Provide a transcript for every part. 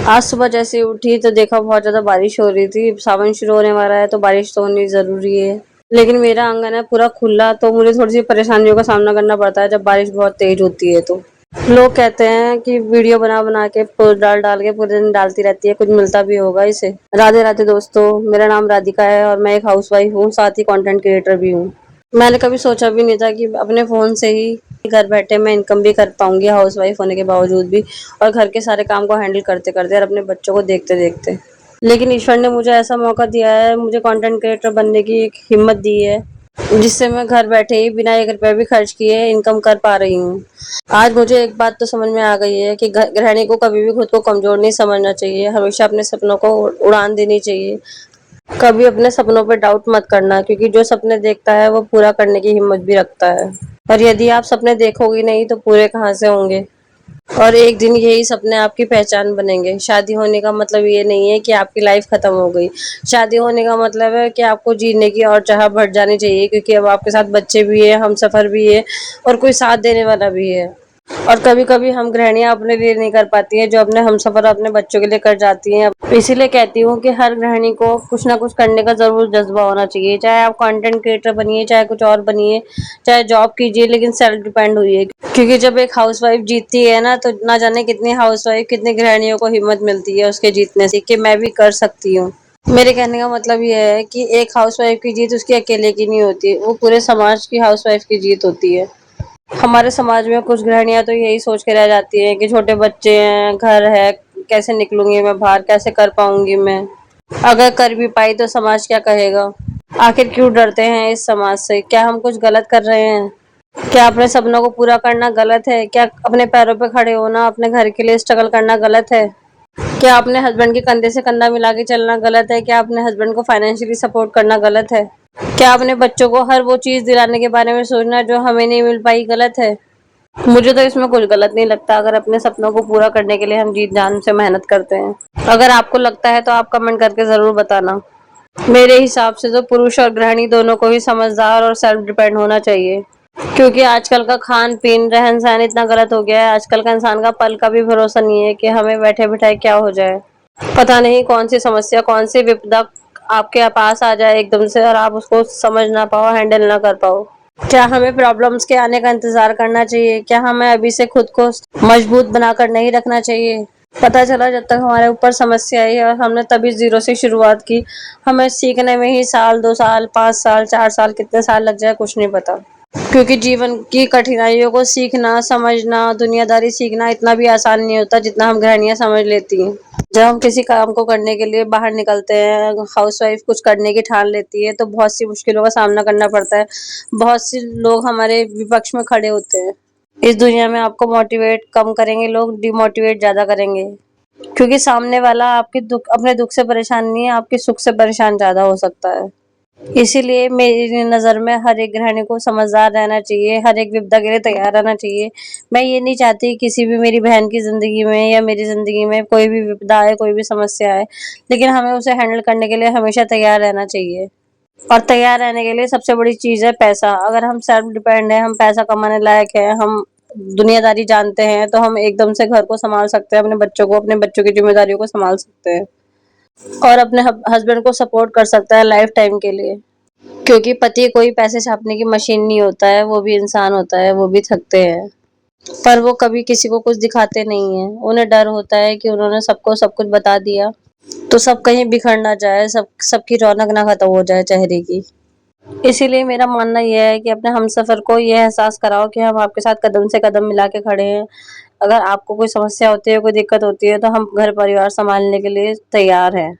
आज सुबह जैसे ही उठी तो देखा बहुत ज़्यादा बारिश हो रही थी। सावन शुरू होने वाला है तो बारिश तो होनी ज़रूरी है। लेकिन मेरा आंगन है पूरा खुला तो मुझे थोड़ी-सी परेशानियों का सामना करना पड़ता है जब बारिश बहुत तेज़ होती है तो। लोग कहते हैं कि वीडियो बना-बना के पोस्ट डाल-डाल के पूरे दिन डालती रहती है, कुछ मिलता भी होगा इसे। राधे-राधे दोस्तों, मेरा नाम राधिका है और मैं एक हाउसवाइफ हूँ, साथ ही कंटेंट क्रिएटर भी हूँ। मैंने कभी सोचा भी नहीं था कि अपने फ़ोन से ही घर बैठे मैं इनकम भी कर पाऊँगी हाउसवाइफ होने के बावजूद भी और घर के सारे काम को हैंडल करते-करते और अपने बच्चों को देखते-देखते। लेकिन ईश्वर ने मुझे ऐसा मौका दिया है, मुझे कंटेंट क्रिएटर बनने की एक हिम्मत दी है, जिससे मैं घर बैठे ही बिना 1 रुपया भी खर्च किए इनकम कर पा रही हूँ। आज मुझे एक बात तो समझ में आ गई है कि गृहिणी को कभी भी खुद को कमज़ोर नहीं समझना चाहिए, हमेशा अपने सपनों को उड़ान देनी चाहिए। कभी अपने सपनों पे डाउट मत करना क्योंकि जो सपने देखता है वो पूरा करने की हिम्मत भी रखता है। और यदि आप सपने देखोगे नहीं तो पूरे कहाँ से होंगे? और एक दिन यही सपने आपकी पहचान बनेंगे। शादी होने का मतलब ये नहीं है कि आपकी लाइफ खत्म हो गई। शादी होने का मतलब है कि आपको जीने की और चाह बढ़ जानी चाहिए क्योंकि अब आपके साथ बच्चे भी हैं, हमसफ़र भी है और कोई साथ देने वाला भी है। और कभी-कभी हम गृहिणियाँ अपने लिए नहीं कर पाती हैं, जो अपने हमसफ़र अपने बच्चों के लिए कर जाती हैं। इसीलिए कहती हूँ कि हर गृहिणी को कुछ ना कुछ करने का ज़रूर जज़्बा होना चाहिए। चाहे आप कंटेंट क्रिएटर बनिए, चाहे कुछ और बनिए, चाहे जॉब कीजिए लेकिन सेल्फ डिपेंड होइए। क्योंकि जब एक हाउसवाइफ जीतती है ना, तो ना जाने कितनी हाउसवाइफ, कितनी गृहिणियों को हिम्मत मिलती है उसके जीतने से कि मैं भी कर सकती हूँ। मेरे कहने का मतलब ये है कि एक हाउसवाइफ की जीत उसकी अकेले की नहीं होती, वो पूरे समाज की हाउसवाइफ की जीत होती है। हमारे समाज में कुछ गृहिणियाँ तो यही सोच के रह जाती हैं कि छोटे बच्चे हैं, घर है, कैसे निकलूँगी मैं बाहर, कैसे कर पाऊँगी मैं? अगर कर भी पाई तो समाज क्या कहेगा? आखिर क्यों डरते हैं इस समाज से? क्या हम कुछ गलत कर रहे हैं? क्या अपने सपनों को पूरा करना गलत है? क्या अपने पैरों पे खड़े होना, अपने घर के लिए स्ट्रगल करना गलत है? क्या अपने हस्बैंड के कंधे से कंधा मिला के चलना गलत है? क्या अपने हस्बैंड को फाइनेंशियली सपोर्ट करना गलत है? क्या अपने बच्चों को हर वो चीज़ दिलाने के बारे में सोचना जो हमें नहीं मिल पाई गलत है? मुझे तो इसमें कुछ गलत नहीं लगता अगर अपने सपनों को पूरा करने के लिए हम जी जान से मेहनत करते हैं। अगर आपको लगता है तो आप कमेंट करके ज़रूर बताना। मेरे हिसाब से तो पुरुष और गृहिणी दोनों को ही समझदार और सेल्फ डिपेंड होना चाहिए। क्योंकि आजकल का खान-पीन, रहन-सहन इतना गलत हो गया है, आजकल का इंसान का पल का भी भरोसा नहीं है कि हमें बैठे-बिठाए क्या हो जाए। पता नहीं कौन-सी समस्या, कौन-सी विपदा आपके पास आ जाए एकदम से और आप उसको समझ ना पाओ, हैंडल ना कर पाओ। क्या हमें प्रॉब्लम्स के आने का इंतज़ार करना चाहिए? क्या हमें अभी से खुद को मजबूत बनाकर नहीं रखना चाहिए? पता चला जब तक हमारे ऊपर समस्या आई और हमने तभी ज़ीरो से शुरुआत की, हमें सीखने में ही साल, 2 साल, 5 साल, 4 साल कितने साल लग जाए कुछ नहीं पता। क्योंकि जीवन की कठिनाइयों को सीखना, समझना, दुनियादारी सीखना इतना भी आसान नहीं होता जितना हम गृहिणियाँ समझ लेती हैं। जब हम किसी काम को करने के लिए बाहर निकलते हैं, हाउसवाइफ कुछ करने की ठान लेती है तो बहुत सी मुश्किलों का सामना करना पड़ता है। बहुत से लोग हमारे विपक्ष में खड़े होते हैं। इस दुनिया में आपको मोटिवेट कम करेंगे लोग, डिमोटिवेट ज़्यादा करेंगे। क्योंकि सामने वाला आपके दुःख अपने दुःख से परेशान नहीं है, आपके सुख से परेशान ज़्यादा हो सकता है। इसीलिए मेरी नज़र में हर एक गृहिणी को समझदार रहना चाहिए, हर एक विपदा के लिए तैयार रहना चाहिए। मैं ये नहीं चाहती किसी भी मेरी बहन की ज़िंदगी में या मेरी ज़िंदगी में कोई भी विपदा आए, कोई भी समस्या आए, लेकिन हमें उसे हैंडल करने के लिए हमेशा तैयार रहना चाहिए। और तैयार रहने के लिए सबसे बड़ी चीज़ है पैसा। अगर हम सेल्फ डिपेंड हैं, हम पैसा कमाने लायक हैं, हम दुनियादारी जानते हैं, तो हम एकदम से घर को सँभाल सकते हैं, अपने बच्चों को, अपने बच्चों की ज़िम्मेदारियों को सँभाल सकते हैं और अपने हस्बैंड को सपोर्ट कर सकता है लाइफ टाइम के लिए। क्योंकि पति कोई पैसे छापने की मशीन नहीं होता है, वो भी इंसान होता है, वो भी थकते हैं। पर वो कभी किसी को कुछ दिखाते नहीं हैं। उन्हें डर होता है कि उन्होंने सबको सब कुछ बता दिया, तो सब कहीं बिखर ना जाए, सबकी रौनक ना खत्म हो जाए चेहरे की। इसीलिए मेरा मानना ये है कि अपने हमसफ़र को ये एहसास कराओ कि हम आपके साथ कदम से कदम मिला के खड़े हैं। अगर आपको कोई समस्या होती है, कोई दिक्कत होती है, तो हम घर परिवार सँभालने के लिए तैयार हैं।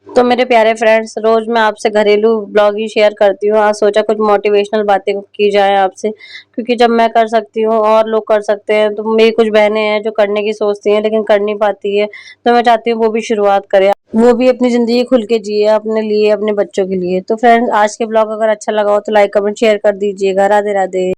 तो मेरे प्यारे फ्रेंड्स, रोज़ मैं आपसे घरेलू ब्लॉग ही शेयर करती हूँ। आज सोचा कुछ मोटिवेशनल बातें की जाएँ आपसे, क्योंकि जब मैं कर सकती हूँ और लोग कर सकते हैं, तो मेरी कुछ बहनें हैं जो करने की सोचती हैं लेकिन कर नहीं पाती है, तो मैं चाहती हूँ वो भी शुरुआत करें। वो भी अपनी ज़िंदगी खुल के जिए अपने लिए, अपने बच्चों के लिए। तो फ्रेंड्स, आज के ब्लॉग अगर अच्छा लगा हो तो लाइक, कमेंट, शेयर कर दीजिएगा। राधे-राधे।